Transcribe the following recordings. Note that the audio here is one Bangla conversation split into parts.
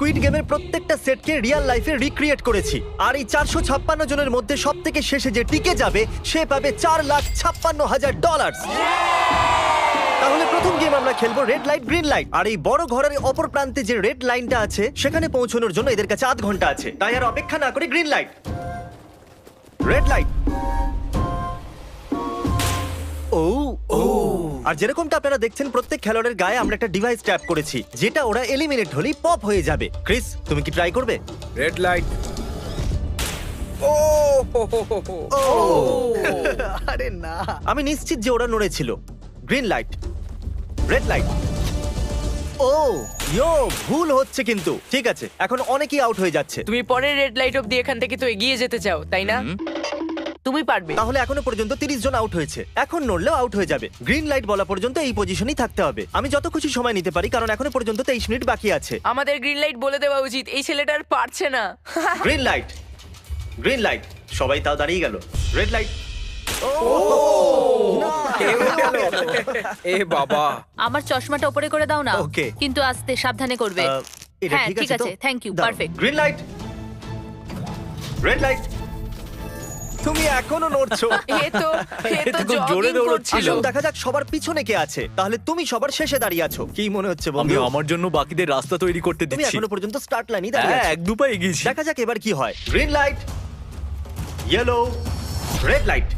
স্কুইড গেমের প্রত্যেকটা সেটকে রিয়েল লাইফে রিক্রিয়েট করেছি। আর এই 456 জনের মধ্যে সবথেকে শেষে যে টিকে যাবে সে পাবে $4,56,000। তাহলে প্রথম গেম আমরা খেলবো রেড লাইট গ্রিন লাইট। আর এই বড় ঘরের অপর প্রান্তে যে রেড লাইনটা আছে সেখানে পৌঁছানোর জন্য এদের কাছে 8 ঘন্টা আছে। তাই আর অপেক্ষা না করে গ্রিন লাইট, রেড লাইট। ও ও, আর যেরকমটা আপনারা দেখছেন প্রত্যেক খেলোয়াড়ের গায়ে আমরা একটা ডিভাইস ট্যাপ করেছি যেটা ওরা এলিমিনেট হলেই পপ হয়ে যাবে। ক্রিস, তুমি কি ট্রাই করবে? Red light. ও ও আরে না, আমি নিশ্চিত যে ওরা নড়েছিল। Green light, red light. ও ইয়ো, ভুল হচ্ছে কিন্তু। ঠিক আছে, এখন অনেকেই আউট হয়ে যাচ্ছে। তুমি পরের রেড লাইট অব্দি এখান থেকে তো এগিয়ে যেতে চাও, তাই না? তুমি পারবে। তাহলে এখনো পর্যন্ত 30 জন আউট হয়েছে। এখন নড়লেও আউট হয়ে যাবে। গ্রিন লাইট বলা পর্যন্ত এই পজিশনেই থাকতে হবে। আমি যত খুশি সময় নিতে পারি কারণ এখনো পর্যন্ত 23 মিনিট বাকি আছে। আমাদের গ্রিন লাইট বলে দেওয়া উচিত, এই ছেলেটা আর পারছে না। Green light, green light. সবাই তাও দাঁড়িয়ে গেল। Red light. এ বাবা, আমার চশমাটা উপরে করে দাও না। Okay. কিন্তু আস্তে সাবধানে করবে। এটা হ্যাঁ, ঠিক ঠিক আছে তো? আছে, thank you, দাও। perfect. Green light, red light. তুমি এখনো নড়ছো। এ তো খুব জোরে jogging দৌড়চ্ছিল। করছিল। আসুন দেখা যাক সবার পিছনে কে আছে। তাহলে তুমি সবার শেষে দাঁড়িয়ে আছো। কি মনে হচ্ছে আমি বন্ধু? আমার জন্য বাকিদের রাস্তা তৈরি করতে তুমি দিচ্ছি। এখনো পর্যন্ত স্টার্ট লাইনই দাঁড়িয়ে হ্যাঁ, আছো। এক দু পা এগিয়েছি। দেখা যাক এবার কি হয়। Green light, yellow, red light.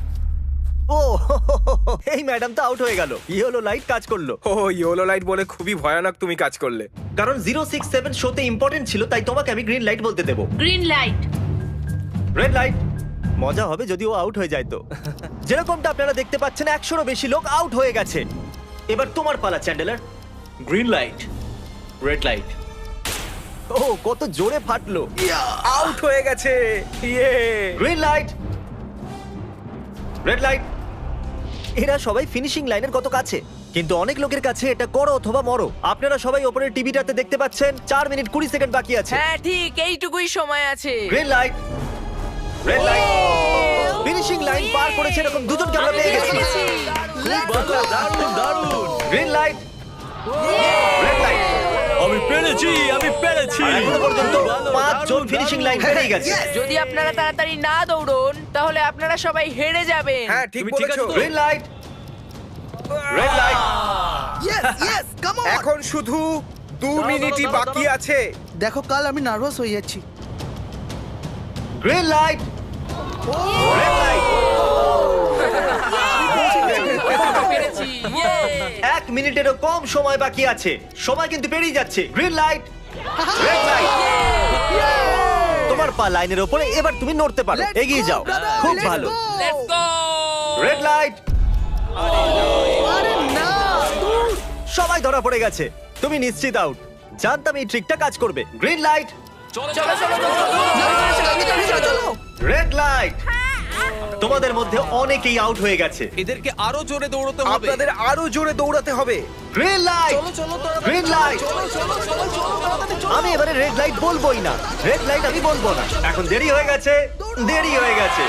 ও এই ম্যাডাম তো আউট হয়ে গেল। ইয়েলো লাইট কাজ করলো ও ইয়েলো লাইট বলে খুবই ভয়ানক তুমি কাজ করলে। কারণ 067 শোতে ইম্পর্টেন্ট ছিল, তাই তোমাকে আমি গ্রিন লাইট বলতে দেবো। Green light. Red light. মজা হবে যদি ও আউট হয়ে যায় তো। যেরকমটা আপনারা দেখতে পাচ্ছেন 100-রও বেশি লোক আউট হয়ে গেছে। এবার তোমার পালা Chandler. Green light, red light. ও কত জোরে ফাটলো। আউট হয়ে গেছে। ইয়ে। Green light, red light. এরা সবাই ফিনিশিং লাইনের কত কাছে, কিন্তু অনেক লোকের কাছে এটা করো অথবা মরো। আপনারা সবাই ওপরের টিভিটাতে দেখতে পাচ্ছেন 4 মিনিট 20 সেকেন্ড বাকি আছে। হ্যাঁ ঠিক, এইটুকুই সময় আছে। Green light, red light. Finishing line পার করেছে এরকম দুজনকে আমরা পেয়ে গেছি। দারুণ দারুণ। Green light, red light. আমি পেরেছি, আমি পেরেছি। আর এখনো পর্যন্ত 5 জন ফিনিশিং লাইন পেরিয়ে গেছে। যদি আপনারা তাড়াতাড়ি না দৌড়ন তাহলে আপনারা সবাই হেরে যাবেন। হ্যাঁ ঠিক তুমি ঠিক বলেছো। আছো তো? Green light, red light. Yes yes, come on. এখন শুধু 2 মিনিটই বাকি আছে। দেখো কাল আমি নার্ভাস হয়ে যাচ্ছি। Green light, red light. পেরেছি। ইয়ে! 1 মিনিটেরও কম সময় বাকি আছে। সময় কিন্তু পেরিয়ে যাচ্ছে। Green light, red light. তোমার পা লাইনের উপরে, এবার তুমি নড়তে পারো। Let's এগিয়ে go, যাও। brother, খুব let's ভালো। go. Let's go! Red light. আরে না, সবাই ধরা পড়ে গেছে। তুমি নিশ্চিত আউট। জানতাম এই ট্রিকটা কাজ করবে। গ্রিন লাইট, চলো চলো চলো চলো। Red light. তোমাদের মধ্যে অনেকেই আউট হয়ে গেছে। এদেরকে আরো জোরে দৌড়তে হবে। আপনাদের আরো জোরে দৌড়াতে হবে। Green light, green light. আমি এবারে রেড লাইট বলবোই না। রেড লাইট আমি বলবো না। এখন দেরি হয়ে গেছে, দেরি হয়ে গেছে।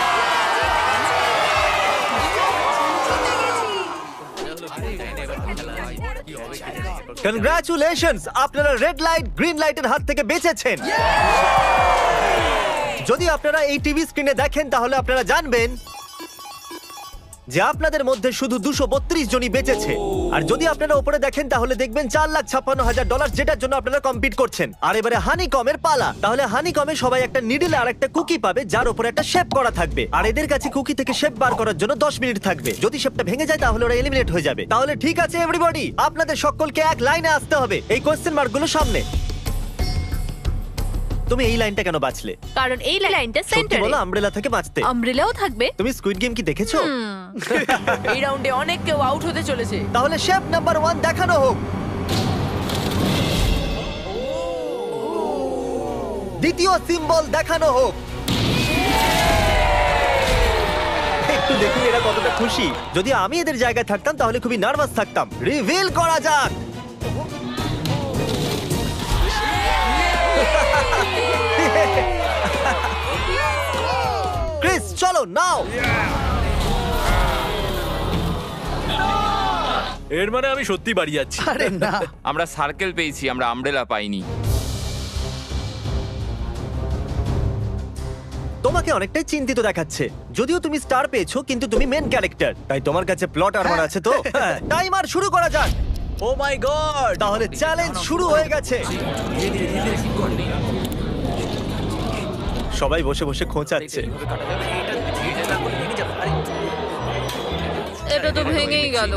কনগ্রাচুলেশনস, আপনারা রেড লাইট গ্রিন লাইটের হাত থেকে বেঁচেছেন। যদি আপনারা এই টিভি স্ক্রিনে দেখেন তাহলে আপনারা জানবেন যে আপনাদের মধ্যে শুধু 232 জনই বেঁচেছে। আর যদি আপনারা উপরে দেখেন তাহলে দেখবেন $4,56,000, যেটার জন্য আপনারা কম্পিট করছেন। আর এবারে হানিকমের পালা। তাহলে হানিকমে সবাই একটা নিডল আর একটা কুকি পাবে যার উপরে একটা শেপ করা থাকবে। আর এদের কাছে কুকি থেকে শেপ বার করার জন্য 10 মিনিট থাকবে। যদি শেপটা ভেঙে যায় তাহলে ওরা এলিমিনেট হয়ে যাবে। তাহলে ঠিক আছে এভরিবডি, আপনাদের সকলকে এক লাইনে আসতে হবে এই কোশ্চেন মার্কগুলো সামনে। তুমি এই লাইনটা কেন বাঁচলে? কারণ এই লাইনটা সত্যি সেন্টারে। বলো, আমব্রেলা থেকে বাঁচতে। আমব্রেলাও থাকবে। তুমি স্কুইড গেম কি দেখেছো? এই রাউন্ডে অনেক কেউ আউট হতে চলেছে। তাহলে শেপ নাম্বার 1 দেখানো হোক। দ্বিতীয় সিম্বল দেখানো হোক। একটু দেখুন এরা কতটা খুশি। যদি আমি এদের জায়গায় থাকতাম তাহলে খুবই নার্ভাস থাকতাম। রিভিল করা যাক। ক্রিস চলো নাও। এর মানে আমি সত্যি বাড়ি যাচ্ছি। আরে না, আমরা সার্কেল পেয়েছি, আমরা আমব্রেলা পাইনি। তোমাকে অনেকটাই চিন্তিত দেখাচ্ছে, যদিও তুমি স্টার পেয়েছো কিন্তু তুমি মেন ক্যারেক্টার, তাই তোমার কাছে প্লট আর্মার আছে তো। টাইমার শুরু করা যাক। ও মাই গড! তাহলে চ্যালেঞ্জ শুরু হয়ে গেছে। সবাই বসে বসে খোঁচাচ্ছে। এটা তো ভেঙেই গেল।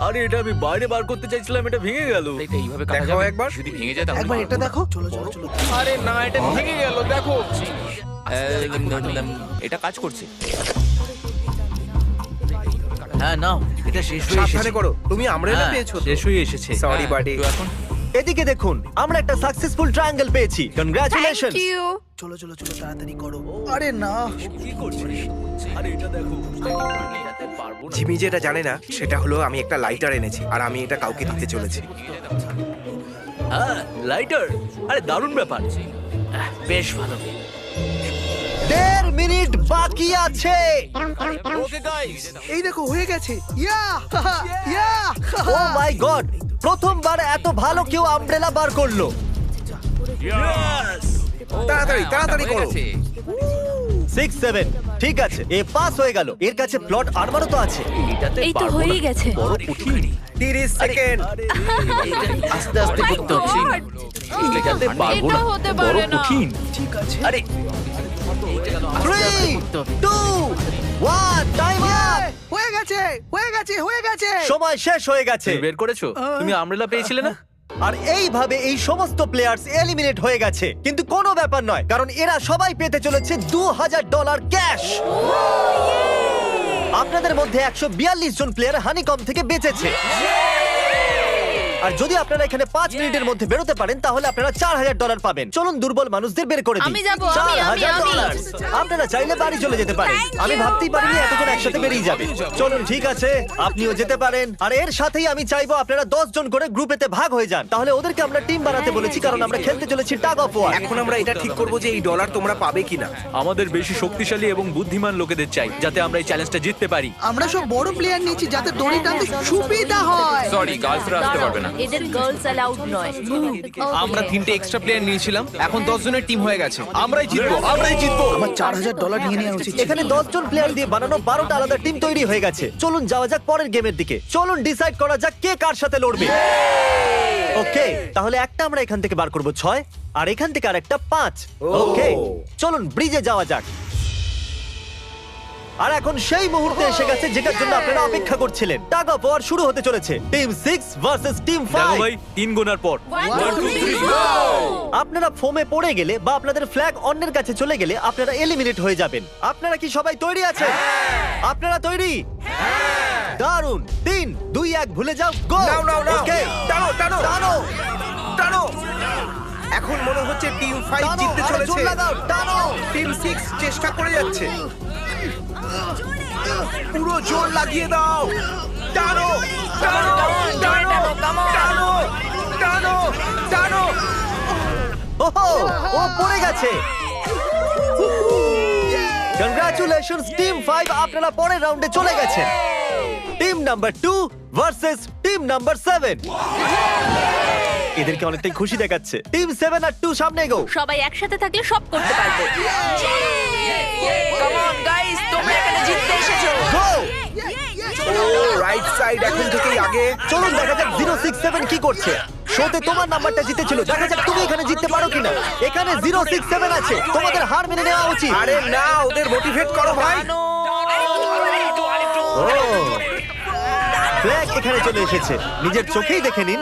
আরে এটা আমি বাইরে বার করতে চাইছিলাম, এটা ভেঙে গেল। দেখাও একবার। যদি ভেঙে যায় তাহলে একবার এটা দেখো। চলো চলো চলো। আরে না, এটা ভেঙে গেল, দেখো। এটা কাজ করছে। হ্যাঁ নাও, এটা শেষ হয়ে সাবধানে এসেছে। করো, তুমি আমরেলা হ্যাঁ, পেয়েছো। শেষ হয়ে এসেছে। Sorry buddy. তো এখন এদিকে দেখুন, আমরা একটা সাকসেসফুল ট্রায়াঙ্গেল পেয়েছি। কনগ্রাচুলেশন। Thank you. চলো চলো চলো তাড়াতাড়ি করো। আরে না, কি করছিস? আরে এটা দেখো। জিমি যেটা জানে না সেটা হলো আমি একটা লাইটার এনেছি আর আমি এটা কাউকে দিতে চলেছি। হ্যাঁ, লাইটার। আরে দারুণ ব্যাপার। বেশ ভালো। 1.5 মিনিট বাকি আছে। ওকে গাইস, এই দেখো হয়ে গেছে। ইয়া ইয়া। ও মাই গড, প্রথমবার এত ভালো কেউ আমব্রেলা বার করলো। ইয়েস! তাড়াতাড়ি তাড়াতাড়ি হয়ে করো। গেছে। 6-7 ঠিক আছে, এ পাস হয়ে গেল। এর কাছে প্লট আর্মারও তো আছে। এটাতে এই তো পারবো হয়েই না। গেছে। বড় কঠিন। 30 সেকেন্ড। আস্তে আস্তে করতে হচ্ছে। এটাতে পারবো এটা না। হতে বড় পারে না। কঠিন। ঠিক আছে। আরে 3, 2, 1 টাইমার। হয়ে গেছে হয়ে গেছে হয়ে গেছে। সময় শেষ হয়ে গেছে। তুমি বের করেছো? তুমি আমরেলা পেয়েছিলে না? আর এইভাবে এই সমস্ত প্লেয়ার্স এলিমিনেট হয়ে গেছে, কিন্তু কোনো ব্যাপার নয়, কারণ এরা সবাই পেতে চলেছে $2000 ক্যাশ। আপনাদের মধ্যে 142 জন প্লেয়ার হানিকম থেকে বেঁচেছে। আর যদি আপনারা এখানে 5 মিনিটের মধ্যে বেরোতে পারেন তাহলে আপনারা $4000 পাবেন। চলুন দুর্বল মানুষদের বের করে দিই। আমি যাবো, আমি। $4000। আপনারা চাইলে বাড়ি চলে যেতে পারেন। আমি ভাবতেই পারিনি এতজন একসাথে বেরিয়ে যাবে। চলুন ঠিক আছে, আপনিও যেতে পারেন। আর এর সাথেই আমি চাইবো আপনারা 10 জন করে গ্রুপেতে ভাগ হয়ে যান। তাহলে ওদেরকে আমরা টিম বানাতে বলেছি, কারণ আমরা খেলতে চলেছি টাগ অফ ওয়ার। এখন আমরা এটা ঠিক করব যে এই ডলার তোমরা পাবে কিনা। আমাদের বেশি শক্তিশালী এবং বুদ্ধিমান লোকেদের চাই, যাতে আমরা এই চ্যালেঞ্জটা জিততে পারি। আমরা সব বড় প্লেয়ার নিয়েছি যাতে দড়ি টানতে সুবিধা হয়। সরি, গার্লসরা আসতে পারবে না। এদের গার্লস অ্যালাউড নয়। আমরা 3টে এক্সট্রা প্লেয়ার নিয়েছিলাম, এখন 10 জনের টিম হয়ে গেছে। আমরাই জিতবো, আমরাই জিতবো। আমার $4000 নিয়ে নেওয়া উচিত ছিল। এখানে 10 জন প্লেয়ার দিয়ে বানানো 12টা আলাদা টিম তৈরি হয়ে গেছে। চলুন যাওয়া যাক পরের গেমের দিকে। চলুন ডিসাইড করা যাক কে কার সাথে লড়বে। ওকে, তাহলে একটা আমরা এখান থেকে বার করব 6, আর এখান থেকে আরেকটা 5। ওকে, চলুন ব্রিজে যাওয়া যাক। আর এখন সেই মুহূর্তে এসে গেছে যেটার জন্য আপনারা অপেক্ষা করছিলেন। টাগ অফ ওয়ার শুরু হতে চলেছে। টিম 6 ভার্সেস টিম দেখো 5। ভাই, 3 গোনার পর। 1 2 3 আপনারা ফোমে পড়ে গেলে বা আপনাদের ফ্ল্যাগ অন্যের কাছে চলে গেলে আপনারা এলিমিনেট হয়ে যাবেন। আপনারা কি সবাই তৈরি আছেন? আপনারা তৈরি? দারুন। 3 2 1 ভুলে যাও, গো। নাও নাও নাও। ওকে, টানো টানো টানো টানো। এখন মনে হচ্ছে টিম 5 টানো, জিততে আরে জোর চলেছে। লাগাও, টানো। টিম 6 চেষ্টা করে যাচ্ছে। পুরো জোর লাগিয়ে দাও। টানো টানো টানো টানো টানো টানো। ওহো, ও পড়ে গেছে। কংগ্রাচুলেশনস টিম 5, আপনারা পরের রাউন্ডে চলে গেছেন। Team number 2 versus team number 7। এদেরকে অনেকটাই খুশি দেখাচ্ছে। টিম 7 আর 2 সামনে এগো। সবাই একসাথে থাকলে সব করতে পারবে। কাম অন গাইস, তোমরা এখানে জিততে এসেছো। গো। ও রাইট সাইড এখন থেকেই আগে। চলুন দেখা যাক 067 কি করছে। শোতে তোমার নাম্বারটা জিতেছিল, দেখা যাক তুমি এখানে জিততে পারো কিনা। এখানে 067 আছে, তোমাদের হার মেনে নেওয়া উচিত। আরে না, ওদের মোটিভেট করো ভাই। ও, ফ্ল্যাগ এখানে চলে এসেছে, নিজের চোখেই দেখে নিন।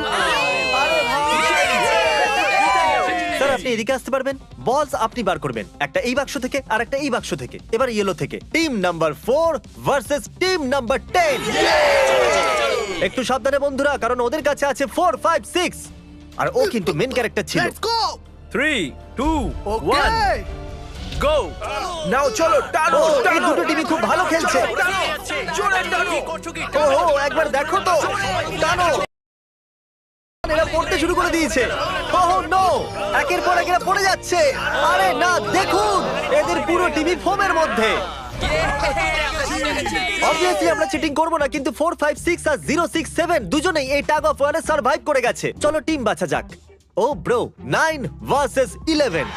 স্যার আপনি এদিকে আসতে পারবেন? বলস আপনি বার করবেন, একটা এই বাক্স থেকে আর একটা এই বাক্স থেকে। এবার ইয়েলো থেকে। Team number 4 versus team number 10। একটু সাবধানে বন্ধুরা, কারণ ওদের কাছে আছে 4 5 6, আর ও কিন্তু মেন ক্যারেক্টার ছিল। Let's go. 3 2 ওকে। 1 গো। নাও চলো টানো ও, এই টানো। দুটো টিমই খুব ভালো খেলছে। জোরে টানো। ও একবার দেখো তো, টানো। এরা পড়তে শুরু করে দিয়েছে। ওহ নো, একের পর এক এরা পড়ে যাচ্ছে। আরে না, দেখুন এদের পুরো টিভি ফোমের মধ্যে। অবভিয়াসলি আমরা চিটিং করব না, কিন্তু 4 5 6 আর 067 দুজনেই এই টাগ অফ ওয়ারে সার্ভাইভ করে গেছে। চলো টিম বাছা যাক। ও ব্রো, 9 ভার্সেস 11।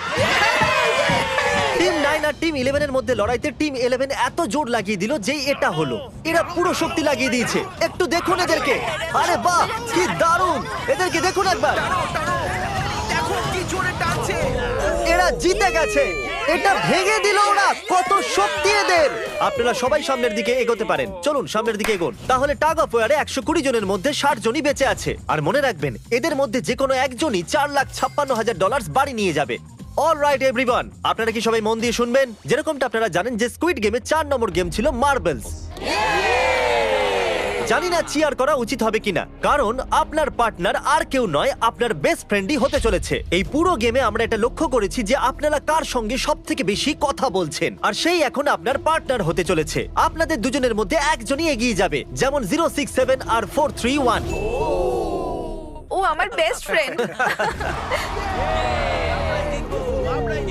টিম 9 আর টিম 11 এর মধ্যে লড়াইতে টিম 11 এত জোর লাগিয়ে দিল যে এটা হলো। এরা পুরো শক্তি লাগিয়ে দিয়েছে। একটু দেখুন এদেরকে। আরে বাহ, কি দারুণ! এদেরকে দেখুন একবার। দেখো কি জোরে টানছে। এরা জিতে গেছে। এটা ভেঙে দিল ওরা। কত শক্তি এদের! আপনারা সবাই সামনের দিকে এগোতে পারেন। চলুন সামনের দিকে এগোন। তাহলে টাগ অফ ওয়ারে 120 জনের মধ্যে 60 জনই বেঁচে আছে। আর মনে রাখবেন, এদের মধ্যে যে কোনো একজনই $4,56,000 বাড়ি নিয়ে যাবে। অলরাইট এভরিওয়ান, আপনারা কি সবাই মন দিয়ে শুনবেন? যেরকমটা আপনারা জানেন যে স্কুইড গেমে 4 নম্বর গেম ছিল মার্বেলস। জানি না চিয়ার করা উচিত হবে কিনা, কারণ আপনার পার্টনার আর কেউ নয়, আপনার বেস্ট ফ্রেন্ডই হতে চলেছে। এই পুরো গেমে আমরা এটা লক্ষ্য করেছি যে আপনারা কার সঙ্গে সবথেকে বেশি কথা বলছেন, আর সেই এখন আপনার পার্টনার হতে চলেছে। আপনাদের দুজনের মধ্যে একজনই এগিয়ে যাবে, যেমন 067 আর 431। ও আমার বেস্ট ফ্রেন্ড।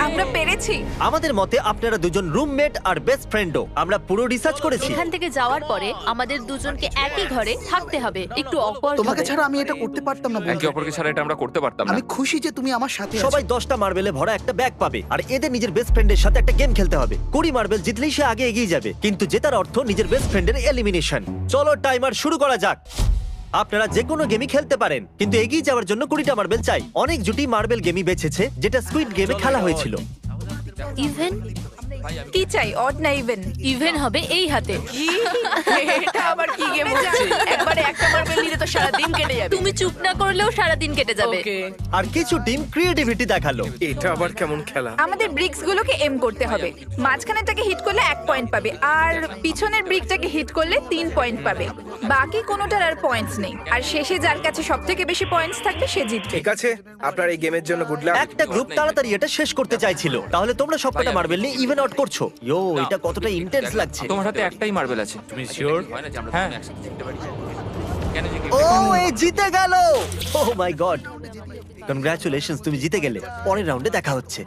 আমরা পেরেছি। আমাদের মতে আপনারা দুজন রুমমেট আর বেস্ট ফ্রেন্ডও। আমরা পুরো রিসার্চ করেছি। এখান থেকে যাওয়ার পরে আমাদের দুজনকে একই ঘরে থাকতে হবে। একটু অকওয়ার্ড তোমাকে ছাড়া আমি এটা করতে পারতাম না একে বন্ধু। অপরকে ছাড়া এটা আমরা করতে পারতাম না। আমি খুশি যে তুমি আমার সাথে আছো। সবাই 10টা মার্বেলে ভরা একটা ব্যাগ পাবে, আর এদের নিজের বেস্ট ফ্রেন্ডের সাথে একটা গেম খেলতে হবে। 20 মার্বেল জিতলেই সে আগে এগিয়ে যাবে, কিন্তু জেতার অর্থ নিজের বেস্ট ফ্রেন্ডের এলিমিনেশন। চলো টাইমার শুরু করা যাক। আপনারা যে কোনো গেমই খেলতে পারেন, কিন্তু এগিয়ে যাওয়ার জন্য 20টা মার্বেল চাই। অনেক জুটি মার্বেল গেমই বেছেছে, যেটা স্কুইড গেমে খেলা হয়েছিল। ইভেন কি চাই, অড না ইভেন? ইভেন হবে এই হাতে। এটা আবার কি গেম হচ্ছে? একবারে একটা মার্বেল নিলে তো সারা দিন কেটে যাবে। তুমি চুপ না করলেও সারা দিন কেটে যাবে। ওকে। আর কিছু টিম ক্রিয়েটিভিটি দেখালো। এটা আবার কেমন খেলা? আমাদের ব্রিক্স গুলোকে এম করতে হবে। মাঝখানেরটাকে হিট করলে 1 পয়েন্ট পাবে, আর পিছনের ব্রিকটাকে হিট করলে 3 পয়েন্ট পাবে। বাকি কোনোটার আর পয়েন্টস নেই, আর শেষে যার কাছে সবথেকে বেশি পয়েন্টস থাকবে সে জিতবে। ঠিক আছে, আপনার এই গেমের জন্য গুড লাক। একটা গ্রুপ তাড়াতাড়ি এটা শেষ করতে চাইছিল। তাহলে তোমরা সবকটা মার্বেল নিয়ে ইভেন আউট করছো। ইয়ো, এটা কতটা ইন্টেন্স লাগছে। তোমার হাতে একটাই মার্বেল আছে। তুমি শিওর? হ্যাঁ। ও, এই জিতে গেল। ও মাই গড, কনগ্রাচুলেশনস, তুমি জিতে গেলে। পরের রাউন্ডে দেখা হচ্ছে।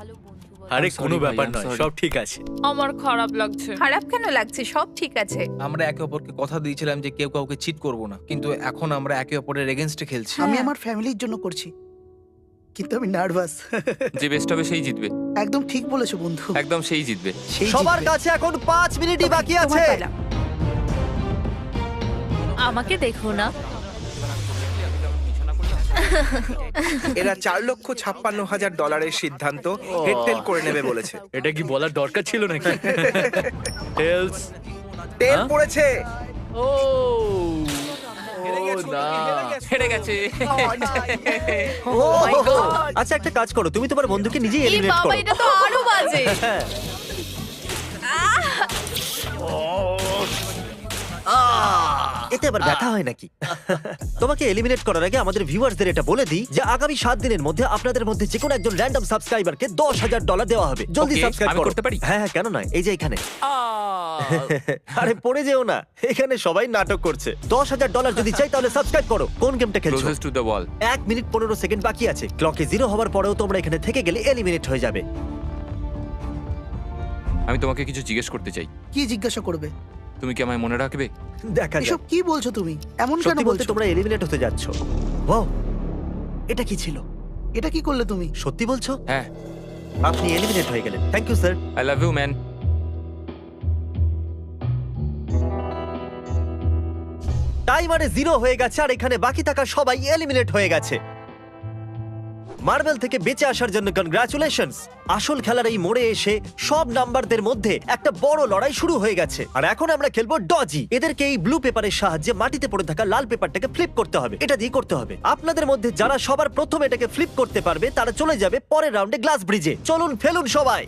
আরে I'm sorry কোনো ভাই, ব্যাপার I'm নয়, sorry. সব ঠিক আছে। আমার খারাপ লাগছে। খারাপ কেন লাগছে? সব ঠিক আছে। আমরা একে অপরকে কথা দিয়েছিলাম যে কেউ কাউকে চিট করব না, কিন্তু এখন আমরা একে অপরের এগেইনস্টে খেলছি। আমি আমার ফ্যামিলির জন্য করছি, কিন্তু আমি নার্ভাস। যে বেস্ট হবে সেই জিতবে। একদম ঠিক বলেছো বন্ধু। একদম সেই জিতবে। সেই সবার জিতবে। কাছে এখন 5 মিনিটই বাকি তোমার আছে। পালা। আমাকে দেখো না। এরা $4,56,000 সিদ্ধান্ত হেডটেল করে নেবে বলেছে। এটা কি বলার দরকার ছিল নাকি? টেলস। টেল পড়েছে। ও না, হেরে গেছে। ও, আচ্ছা একটা কাজ করো, তুমি তোমার বন্ধুকে নিজেই এই এলিমিনেট বাবা, করো। এটা তো আরো বাজে। হ্যাঁ। এতে আবার ব্যথা হয় নাকি? তোমাকে এলিমিনেট করার আগে আমাদের ভিউয়ার্সদের এটা বলে দিই যে আগামী 7 দিনের মধ্যে আপনাদের মধ্যে যে কোনো একজন র্যান্ডম সাবস্ক্রাইবারকে $10,000 দেওয়া হবে। জলদি Okay, সাবস্ক্রাইব আমি করো। করতে পারি? হ্যাঁ হ্যাঁ, কেন নয়, এই যে এখানে। আরে পড়ে যেও না, এখানে সবাই নাটক করছে। $10,000 যদি চাই তাহলে সাবস্ক্রাইব করো। কোন গেমটা খেলছো? Closest to the wall. 1 minute 15 second বাকি আছে। ক্লকে 0 হওয়ার পরেও তোমরা এখানে থেকে গেলে এলিমিনেট হয়ে যাবে। আমি তোমাকে কিছু জিজ্ঞেস করতে চাই। কি জিজ্ঞাসা করবে? তুমি কি আমায় মনে রাখবে? দেখা যাক। এসব কি বলছো তুমি? এমন কেন সত্যি বলতে বলছো? তোমরা এলিমিনেট হতে যাচ্ছ। ওয়াও, এটা কি ছিল? এটা কি করলে তুমি? সত্যি বলছো? হ্যাঁ। আপনি এলিমিনেট হয়ে গেলেন। Thank you sir. I love you man. টাইমারে 0 হয়ে গেছে, আর এখানে বাকি থাকা সবাই এলিমিনেট হয়ে গেছে। মার্বেল থেকে বেঁচে আসার জন্য কনগ্রাচুলেশনস। আসল খেলার এই মোড়ে এসে সব নাম্বারদের মধ্যে একটা বড় লড়াই শুরু হয়ে গেছে। আর এখন আমরা খেলবো ডজি। এদেরকে এই ব্লু পেপারের সাহায্যে মাটিতে পড়ে থাকা লাল পেপারটাকে ফ্লিপ করতে হবে। এটা দিয়ে করতে হবে। আপনাদের মধ্যে যারা সবার প্রথম এটাকে ফ্লিপ করতে পারবে তারা চলে যাবে পরের রাউন্ডে গ্লাস ব্রিজে। চলুন ফেলুন সবাই।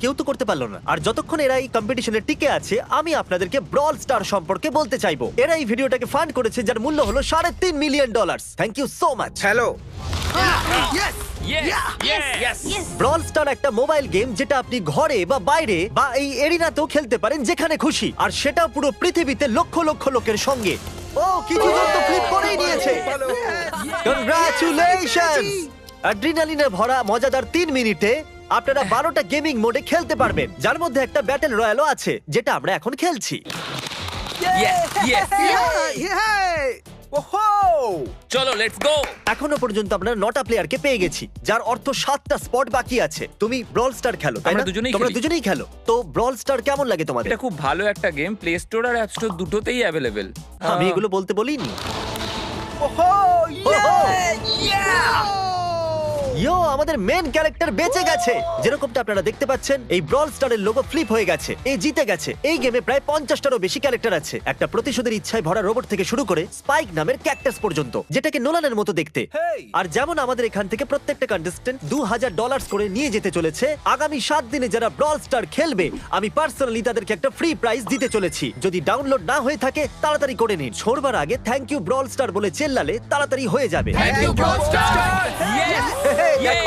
কেউ তো করতে পারলো না। আর যতক্ষণ এরা এই কম্পিটিশনে টিকে আছে, আমি আপনাদেরকে ব্রল স্টার সম্পর্কে বলতে চাইবো। এরা এই ভিডিওটাকে ফান্ড করেছে, যার মূল্য হলো $3.5 million. Thank you so much. Hello. Brawl Star একটা মোবাইল গেম, যেটা আপনি ঘরে বা বাইরে বা এই এরিনাতেও খেলতে পারেন, যেখানে খুশি। আর সেটা পুরো পৃথিবীতে লক্ষ লক্ষ লোকের সঙ্গে। ও, কিছু জন তো ফ্লিপ করেই নিয়েছে। কনগ্রাচুলেশনস। অ্যাড্রিনালিনে ভরা মজাদার 3 মিনিটে আপনারা 12টা গেমিং মোডে খেলতে পারবেন, যার মধ্যে একটা ব্যাটল রয়্যালও আছে, যেটা আমরা এখন খেলছি। ওহো! চলো লেটস গো। এখনো পর্যন্ত আমরা 9টা প্লেয়ারকে পেয়ে গেছি, যার অর্থ 7টা স্পট বাকি আছে। তুমি ব্রল স্টার খেলো, তাই না? আমরা দুজনেই তোমরা খেলি। দুজনেই খেলো। তো ব্রল স্টার কেমন লাগে তোমাদের? এটা খুব ভালো একটা গেম, প্লে স্টোর আর অ্যাপ স্টোর দুটোতেই অ্যাভেলেবেল। আমি এগুলো বলতে বলিনি। ওহো! ইয়ো, আমাদের মেন ক্যারেক্টার বেঁচে গেছে। যেরকমটা আপনারা দেখতে পাচ্ছেন, এই ব্রল স্টারের লোগো ফ্লিপ হয়ে গেছে। এই জিতে গেছে। এই গেমে প্রায় 50টারও বেশি ক্যারেক্টার আছে। একটা প্রতিশোধের ইচ্ছায় ভরা রোবট থেকে শুরু করে স্পাইক নামের ক্যাকটাস পর্যন্ত, যেটাকে নোলানের মতো দেখতে। Hey! আর যেমন আমাদের এখান থেকে প্রত্যেকটা কন্টেস্টেন্ট $2000 করে নিয়ে যেতে চলেছে, আগামী 7 দিনে যারা ব্রল স্টার খেলবে, আমি পার্সোনালি তাদেরকে একটা ফ্রি প্রাইজ দিতে চলেছি। যদি ডাউনলোড না হয়ে থাকে তাড়াতাড়ি করে নিন। ছোড়বার আগে থ্যাংক ইউ ব্রল স্টার বলে চেল্লালে তাড়াতাড়ি হয়ে যাবে। Thank you Brawl Star.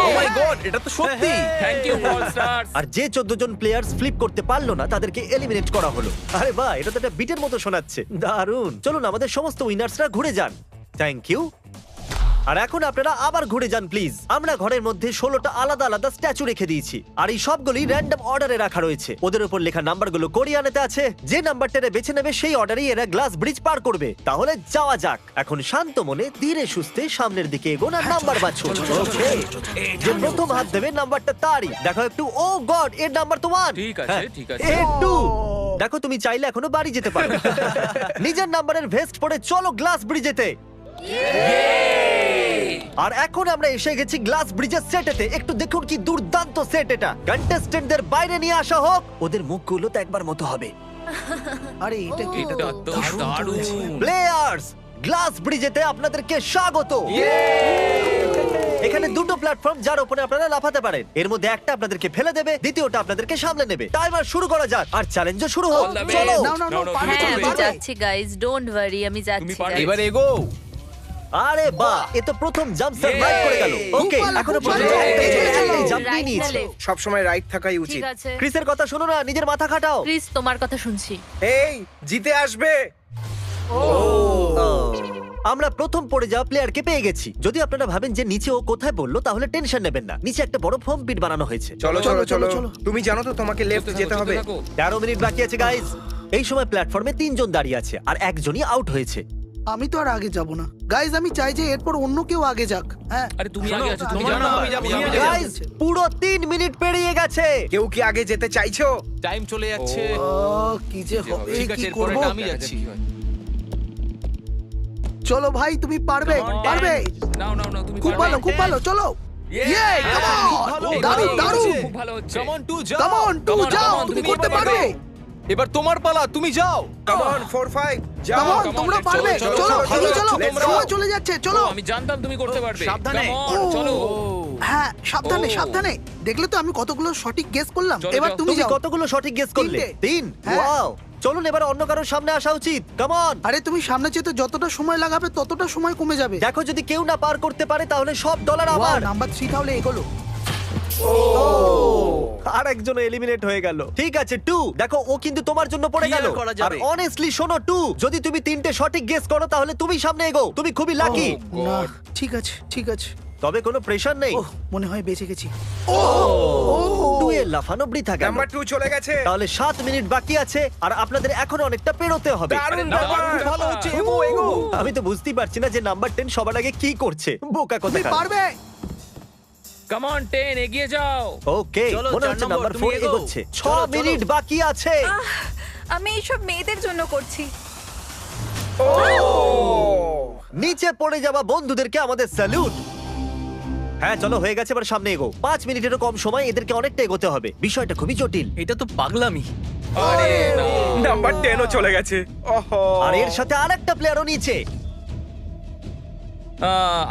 Oh my god, এটা তো সত্যি। Thank you Brawl Star. আর যে 14 জন প্লেয়ার্স ফ্লিপ করতে পারলো না তাদেরকে এলিমিনেট করা হলো। আরে বাহ, এটা তো একটা বিটের মতো শোনাচ্ছে। দারুণ। চলুন আমাদের সমস্ত উইনার্সরা ঘুরে যান। Thank you. আর এখন আপনারা আবার ঘুরে যান প্লিজ। আমরা ঘরের মধ্যে 16টা আলাদা আলাদা স্ট্যাচু রেখে দিয়েছি, আর এই সবগুলি র্যান্ডম অর্ডারে রাখা রয়েছে। ওদের উপর লেখা নাম্বারগুলো কোরিয়ানেতে আছে। যে নাম্বারটা বেছে নেবে সেই অর্ডারেই এরা গ্লাস ব্রিজ পার করবে। তাহলে যাওয়া যাক। এখন শান্ত মনে ধীরে সুস্থে সামনের দিকে এগোন আর নাম্বার বাছুন। Okay? যে প্রথম হাত দেবে নাম্বারটা তারই। দেখো একটু, ও গড, এর নাম্বার তো 1। ঠিক আছে, ঠিক আছে। একটু দেখো, তুমি চাইলে এখনো বাড়ি যেতে পারো। নিজের নাম্বারের ভেস্ট পরে চলো গ্লাস ব্রিজেতে। আর এখন আমরা এসে গেছি গ্লাস ব্রিজের সেটেতে। একটু দেখুন কি দুর্দান্ত সেট এটা। কন্টেস্টেন্টদের বাইরে নিয়ে আসা হোক, ওদের মুখগুলো তো একবার মতো হবে। আরে এটা কি? এটা তো দারুণ। প্লেয়ার্স, গ্লাস ব্রিজেতে আপনাদেরকে স্বাগত। এখানে দুটো প্ল্যাটফর্ম যার উপরে আপনারা লাফাতে পারেন। এর মধ্যে একটা আপনাদেরকে ফেলে দেবে, দ্বিতীয়টা আপনাদেরকে সামলে নেবে। টাইমার শুরু করা যাক আর চ্যালেঞ্জও শুরু হোক। All the best. চলো। নাও, নাও, নাও, No, no, পারবে, হ্যাঁ, তুমি আমি পারবে। যাচ্ছি গাইস, ডোন্ট ওয়ারি, আমি যাচ্ছি পারবে। guys। এবার এগো। আরে বাহ, এ তো প্রথম জাম্প সার্ভাইভ করে গেল। ওকে, খুব ভালো, এখনো খুব পর্যন্ত ভালো। একটাই জাম্প Right নিয়ে না নিয়েছে। left? সব সময় রাইট থাকাই ঠিক উচিত। আছে, ক্রিসের কথা শোনো না, নিজের মাথা খাটাও। প্লিজ তোমার কথা শুনছি। এই জিতে আসবে। আমরা প্রথম পড়ে যাওয়া প্লেয়ারকে পেয়ে গেছি। যদি আপনারা ভাবেন যে নিচে ও কোথায় বললো, তাহলে টেনশন নেবেন না। নিচে একটা বড় ফোম পিট বানানো হয়েছে। চলো চলো চলো চলো। তুমি জানো তো তোমাকে লেফট যেতে হবে। 13 মিনিট বাকি আছে গাইজ। এই সময় প্ল্যাটফর্মে 3 জন দাঁড়িয়ে আছে আর একজনই আউট হয়েছে। আমি তো আর আগে যাব না গাইজ। আমি চাই যে এরপর অন্য কেউ আগে যাক। হ্যাঁ, আরে তুমি আগে আছো, তুমি তোমার জানো নাম না। আমি যাবো, তুমি আমি আগে যাবো। যাও। গাইজ, পুরো 3 মিনিট পেরিয়ে গেছে। কেউ কি আগে যেতে চাইছো? টাইম চলে যাচ্ছে। কি যে হবে, ঠিক আছে, কি এরপরে করব? আমি যাচ্ছি। চলো ভাই, তুমি পারবে, পারবে। নাও নাও নাও, তুমি খুব পারবে। ভালো, খুব ভালো, চলো। ইয়ে, come on! এই দারুণ, ভালো, দারুণ। খুব ভালো হচ্ছে। কাম অন টু যাও। Come on, টু Come on, যাও, come on, তুমি তুমি করতে করতে পারবে। এবার তোমার পালা, তুমি যাও। কাম অন 4 5 যাও। Come on, come on, তোমরা let's পারবে। চলো, চলো, চলো, চলো, চলো। let's go. সময় চলে যাচ্ছে, চলো। ও, আমি জানতাম তুমি করতে পারবে। সাবধানে। Come on, ও, চলো। হ্যাঁ, সাবধানে, ও। সাবধানে। দেখলে তো আমি কতগুলো সঠিক গেস করলাম। চলো, এবার যাও। তুমি তুমি যাও। কতগুলো সঠিক গেস করলে? 3। হ্যাঁ। ওয়াও। চলুন এবার অন্য কারোর সামনে আসা উচিত। Come on. আরে তুমি সামনে যেতে যতটা সময় লাগাবে ততটা সময় কমে যাবে। দেখো, যদি কেউ না পার করতে পারে তাহলে সব ডলার আমার। নাম্বার 3 তাহলে এগোলো। আর একজন এলিমিনেট হয়ে গেল। ঠিক আছে 2, দেখো ও কিন্তু তোমার জন্য পড়ে কি আর গেল। করা আর যাবে? অনেস্টলি শোনো 2, যদি তুমি 3টে সঠিক গেস করো তাহলে তুমি সামনে এগো। তুমি খুবই লাকি। না, ঠিক আছে, ঠিক আছে। তবে কোনো প্রেশার নেই। ওহ, মনে হয় বেঁচে গেছি। 2 এর লাফানো বৃথা গেল। নাম্বার 2 চলে গেছে। তাহলে 7 মিনিট বাকি আছে আর আপনাদের এখনো অনেকটা পেরোতে হবে। দারুণ না, ব্যাপার। খুব ভালো হচ্ছে, এগো, এগো। আমি তো বুঝতেই পারছি না যে নাম্বার 10 সবার আগে কি করছে। বোকা তুমি কথা। পারবে। কাম অন 10, এগিয়ে যাও। ওকে, চলো, মনে 4 হচ্ছে নম্বর, নাম্বার তুমি 4 এগোও। এগোচ্ছে। 6 চলো, চলো। মিনিট বাকি আছে। আমি এইসব মেয়েদের জন্য করছি। নিচে পড়ে যাওয়া বন্ধুদেরকে আমাদের স্যালুট। হ্যাঁ চলো, হয়ে গেছে, এবার সামনে এগো। 5 মিনিটেরও কম সময়, এদেরকে অনেকটা এগোতে হবে। বিষয়টা খুবই জটিল। এটা তো পাগলামি। আরে না। নাম্বার 10 ও চলে গেছে। ওহো। আর এর সাথে আরেকটা প্লেয়ারও নিচে।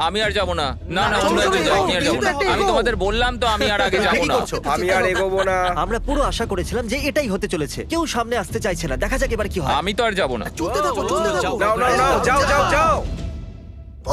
আমি আর যাব না। না না, চলো, তোমরা চলো, একজন যাও, এগো, আমি আর যাব কিন্তু না। একটা আমি এগো। তোমাদের বললাম তো, আমি আর আগে যাব কি না। করছো? আমি আর এগোবো না। আমরা পুরো আশা করেছিলাম যে এটাই হতে চলেছে। কেউ সামনে আসতে চাইছে না। দেখা যাক এবার কি হয়। আমি তো আর যাব না। চলতে থাকো, চলতে থাকো। নাও নাও নাও, যাও যাও যাও।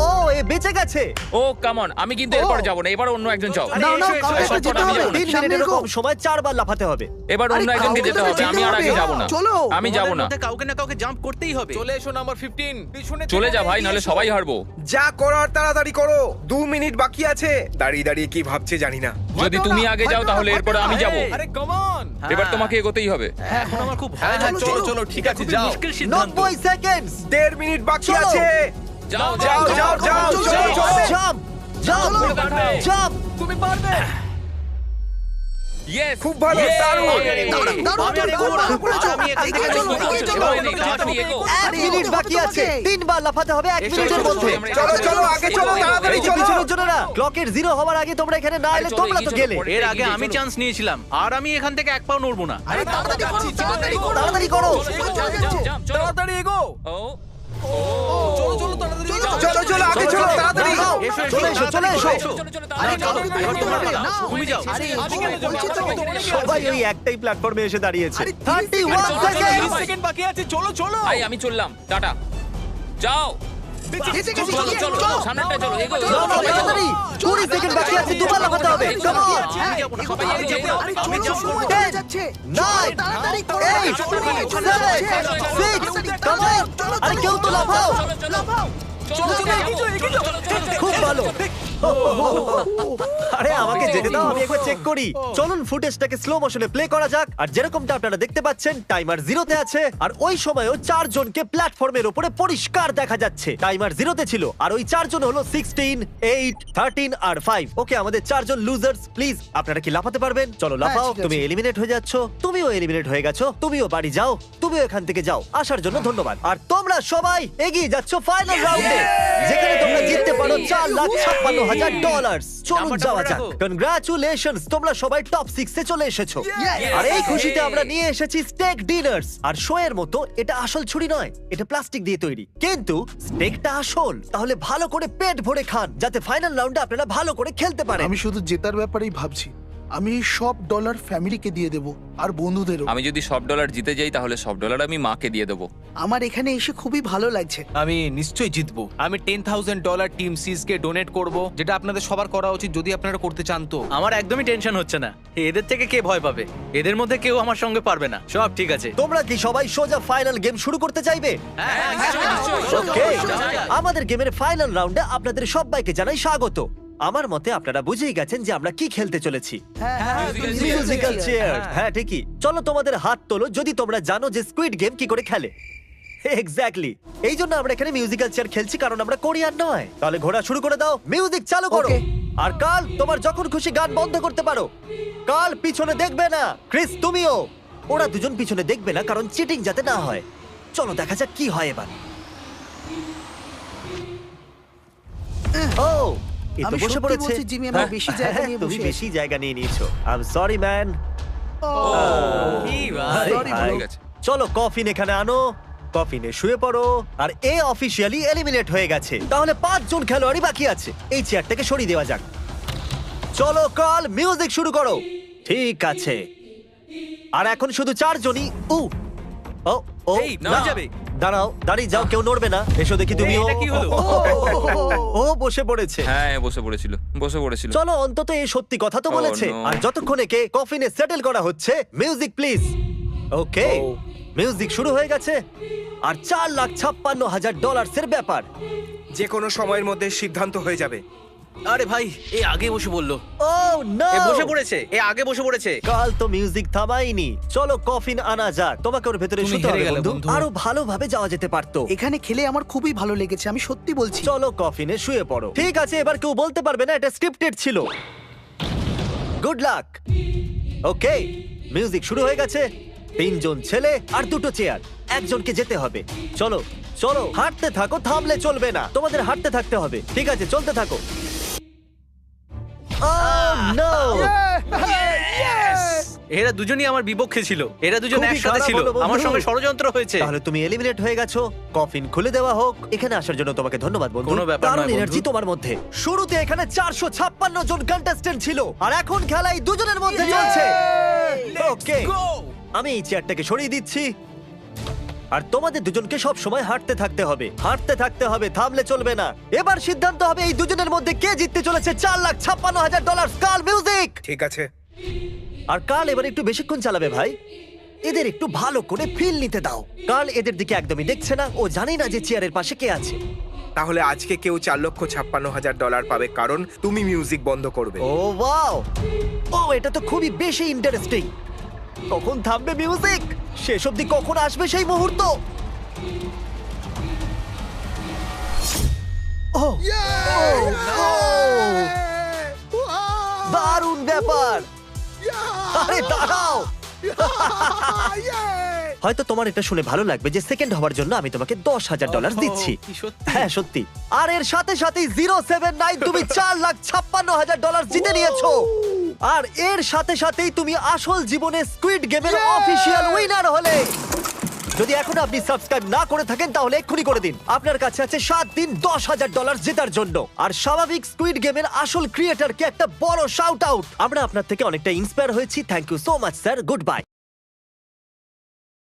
ও, এ বেঁচে গেছে। ও কাম অন, আমি কিন্তু এরপর যাব না। এবার অন্য একজন যাও। নাও, নাও, এসো, কাউকে এসো, তো যেতে আমি হবে। যাবো না। 3 সামনে মিনিটেরও এগো। কম সময় 4 বার লাফাতে হবে। এবার অন্য আরে, একজনকে কাউকে যেতে তো হবে। যেতে আমি আর আগে হবে। যাব না। চলো। আমি যাব না। কাউকে না কাউকে জাম্প করতেই হবে। চলে এসো নাম্বার 15। পিছনে চলে যা ভাই, নাহলে সবাই হারবো। যা করার তাড়াতাড়ি করো। 2 মিনিট বাকি আছে। দাঁড়িয়ে দাঁড়িয়ে কি ভাবছে জানি না। যদি তুমি আগে যাও তাহলে এরপরে আমি যাব। আরে কাম অন। এবার তোমাকে এগোতেই হবে। এখন আমার খুব ভয় চলো, লাগছে। চলো, চলো, ঠিক আছে, যাও। মুশকিল সিদ্ধান্ত। 90 সেকেন্ডস। 1.5 মিনিট বাকি চলো। আছে। যাও যাও যাও যাও চলো চলো জাম্প জাম্প জাম্প তুমি পারবে। ইয়েস খুব ভালো, দারুণ। আমি এখান থেকে চলো, চলো, চলো, এক মিনিট বাকি আছে, 3 বার লাফাতে হবে 1 মিনিটের মধ্যে। চলো চলো আগে চলো তাড়াতাড়ি এই যে চলো পিছনের জনেরা, ক্লকের 0 হওয়ার আগে তোমরা এখানে না এলে চলো, তোমরা তো এগিয়ে চলো, গেলে। পরে। এর আগে আমি চান্স নিয়েছিলাম আর আমি এখান থেকে এক পাও নড়বো না। তাড়াতাড়ি করো। তাড়াতাড়ি এগো। চলো চলো আগে চলো তাড়াতাড়ি দাঁড়াও, চলে এসো চলে এসো। তুমি যাও। সবাই ওই একটাই প্ল্যাটফর্মে এসে দাঁড়িয়েছে। আরে, 31 সেকেন্ড। সেকেন্ড বাকি আছে, চলো চলো। ভাই আমি চললাম, টাটা। যাও চলো চলো চলো, সামনেটা চলো, এগো চলো, তাড়াতাড়ি। 20 সেকেন্ড বাকি আছে, দুবার লাফাতে হবে। Come on. সবাই এগো। আমি সময় চলে যাচ্ছে 9 তাড়াতাড়ি করো 8 7 6 Come on. আরে কেউ তো লাফাও। খুব ভালো। আরে আমাকে যেতে দাও, আমি একবার চেক করি। চলুন ফুটেজটাকে স্লো মোশনে প্লে করা যাক। আর যেরকমটা আপনারা দেখতে পাচ্ছেন, টাইমার 0 তে আছে আর ওই সময়ও 4 জনকে প্ল্যাটফর্মের উপরে পরিষ্কার দেখা যাচ্ছে। টাইমার 0 তে ছিল আর ওই 4 জন হলো 16, 8, 13 আর 5। ওকে, আমাদের 4 জন লুজার্স। প্লিজ আপনারা কি লাফাতে পারবেন? চলো লাফাও। ঠিক আছে। তুমি এলিমিনেট হয়ে যাচ্ছ, তুমিও এলিমিনেট হয়ে গেছো, তুমিও বাড়ি যাও, তুমিও এখান থেকে যাও। আসার জন্য ধন্যবাদ। আর তোমরা সবাই এগিয়ে যাচ্ছ ফাইনাল রাউন্ডে, যেখানে তোমরা জিততে পারো $4,56,000। চলুন নাম্বারটা যাওয়া মনে যাক। রাখো। কনগ্রাচুলেশনস, তোমরা সবাই টপ 6 এ চলে এসেছো। আর এই খুশিতে আমরা নিয়ে এসেছি স্টেক ডিনার্স। আর শো এর মতো এটা আসল ছুরি নয়, এটা প্লাস্টিক দিয়ে তৈরি, কিন্তু স্টেকটা আসল। তাহলে ভালো করে পেট ভরে খান, যাতে ফাইনাল রাউন্ডে আপনারা ভালো করে খেলতে পারেন। আমি শুধু জেতার ব্যাপারেই ভাবছি। আমি এই সব ডলার ফ্যামিলিকে দিয়ে দেবো আর বন্ধুদেরও। আমি যদি সব ডলার জিতে যাই তাহলে সব ডলার আমি মাকে দিয়ে দেবো। আমার এখানে এসে খুবই ভালো লাগছে। আমি নিশ্চয়ই জিতবো। আমি $10,000 টিম সিজকে ডোনেট করব, যেটা আপনাদের সবার করা উচিত যদি আপনারা করতে চান তো। আমার একদমই টেনশন হচ্ছে না। এদের থেকে কে ভয় পাবে? এদের মধ্যে কেউ আমার সঙ্গে পারবে না, সব ঠিক আছে। তোমরা কি সবাই সোজা ফাইনাল গেম শুরু করতে চাইবে? ওকে, আমাদের গেমের ফাইনাল রাউন্ডে আপনাদের সবাইকে জানাই স্বাগত। আমার মতে আপনারা বুঝেই গেছেন যে আমরা কি খেলতে চলেছি। Musical chair. হ্যাঁ ঠিকই। চলো তোমাদের হাত তোলো যদি তোমরা জানো যে স্কুইড গেম কি করে খেলে। এক্স্যাক্টলি, এই জন্য আমরা এখানে মিউজিক্যাল চেয়ার খেলছি, কারণ আমরা কোরিয়ান নয়। তাহলে ঘোরা শুরু করে দাও, মিউজিক চালু করো। Okay. আর কাল, তোমার যখন খুশি গান বন্ধ করতে পারো। কাল পিছনে দেখবে না। ক্রিস তুমিও। ওরা দুজন পিছনে দেখবে না, কারণ চিটিং যাতে না হয়। চলো দেখা যাক কি হয় এবার। ও, এ তো আমি বসে সত্যি পড়েছে। বলছি, জিমি, আমরা বেশি জায়গা নিয়ে তুমি বসে বেশি জায়গা নিয়ে নিয়েছো। I am sorry man. Sorry, bro. ঠিক আছে। চলো কফিন এখানে আনো, কফিনে শুয়ে পড়ো। আর এ অফিসিয়ালি এলিমিনেট হয়ে গেছে। তাহলে 5 জন খেলোয়াড়ই বাকি আছে। এই চেয়ারটাকে সরিয়ে দেওয়া যাক। চলো কাল, মিউজিক শুরু করো। ঠিক আছে। আর এখন শুধু 4 জনই। ও ও এই, না। নামে যাবে। দাঁড়াও, দাঁড়িয়ে যাও, কেউ নড়বে না। এসো দেখি তুমিও। এটা কি হলো? ও বসে পড়েছে। হ্যাঁ বসে পড়েছিল। চলো অন্তত এই সত্যি কথা তো Oh, বলেছে। no. আর যতক্ষণ একে কফিনে সেটেল করা হচ্ছে, মিউজিক প্লিজ। ওকে, মিউজিক শুরু হয়ে গেছে। আর $4,56,000 এর ব্যাপার। যে কোনো সময়ের মধ্যে সিদ্ধান্ত হয়ে যাবে। আরে ভাই, এ আগে বসে বললো। ও নো, এ বসে পড়েছে, এ আগে বসে পড়েছে। কাল তো মিউজিক থামাইনি। চলো কফিন আনা যাক। তোমাকে ওর ভেতরে তুমি শুতে হেরে হবে গেলে, বন্ধু। বন্ধু। আরো ভালোভাবে যাওয়া যেতে পারতো। এখানে খেলে আমার খুবই ভালো লেগেছে, আমি সত্যি বলছি। চলো কফিনে শুয়ে পড়ো। ঠিক আছে, এবার কেউ বলতে পারবে না এটা স্ক্রিপ্টেড ছিল। Good luck. ওকে, মিউজিক শুরু হয়ে গেছে। 3 জন ছেলে আর 2টো চেয়ার। একজনকে যেতে হবে। চলো চলো, হাঁটতে থাকো, থামলে চলবে না। তোমাদের হাঁটতে থাকতে হবে। ঠিক আছে, চলতে থাকো। Oh, no! এরা দুজনই আমার বিপক্ষে ছিল। এরা দুজন খুবই একসাথে খারাপ ছিল। হলো, বন্ধু। আমার সঙ্গে ষড়যন্ত্র হয়েছে। তাহলে তুমি এলিমিনেট হয়ে গেছো। কফিন খুলে দেওয়া হোক। এখানে আসার জন্য তোমাকে ধন্যবাদ বন্ধু। কোনো ব্যাপার দারুণ নয়, বন্ধু। এনার্জি তোমার মধ্যে। শুরুতে এখানে 456 জন কন্টেস্ট্যান্ট ছিল, আর এখন খেলাই 2 জনের মধ্যে চলছে। ওকে, আমি এই চেয়ারটাকে সরিয়ে দিচ্ছি। আর তোমাদের দুজনকে সব সময় হাঁটতে থাকতে হবে, হাঁটতে থাকতে হবে, থামলে চলবে না। এবার সিদ্ধান্ত হবে এই দুজনের মধ্যে কে জিততে চলেছে $4,56,000। কাল মিউজিক। ঠিক আছে। আর কাল এবার একটু বেশিক্ষণ চালাবে ভাই। এদের একটু ভালো করে ফিল নিতে দাও। কাল এদের দিকে একদমই দেখছে না, ও জানে না যে চেয়ারের পাশে কে আছে। তাহলে আজকে কেউ $4,56,000 পাবে, কারণ তুমি মিউজিক বন্ধ করবে। ও ওয়াও, ও এটা তো খুবই বেশি ইন্টারেস্টিং। কখন থামবে মিউজিক? শেষ অবধি কখন আসবে সেই মুহূর্ত? ও দারুণ ব্যাপার। আরে দাঁড়াও, হয়তো তোমার এটা শুনে ভালো লাগবে যে সেকেন্ড হওয়ার জন্য আমি তোমাকে $10,000 দিচ্ছি। কি সত্যি? হ্যাঁ সত্যি। আর এর সাথে সাথেই 079 তুমি $4,56,000 জিতে নিয়েছো। আর এর সাথে সাথেই তুমি আসল জীবনে স্কুইড গেমের অফিসিয়াল উইনার হলে। যদি এখনো আপনি সাবস্ক্রাইব না করে থাকেন তাহলে এক্ষুনি করে দিন। আপনার কাছে আছে 7 দিন $10,000 জেতার জন্য। আর স্বাভাবিক স্কুইড গেমের আসল ক্রিয়েটরকে একটা বড় শাউট আউট। আমরা আপনার থেকে অনেকটা ইন্সপায়ার হয়েছি। Thank you so much sir, good by.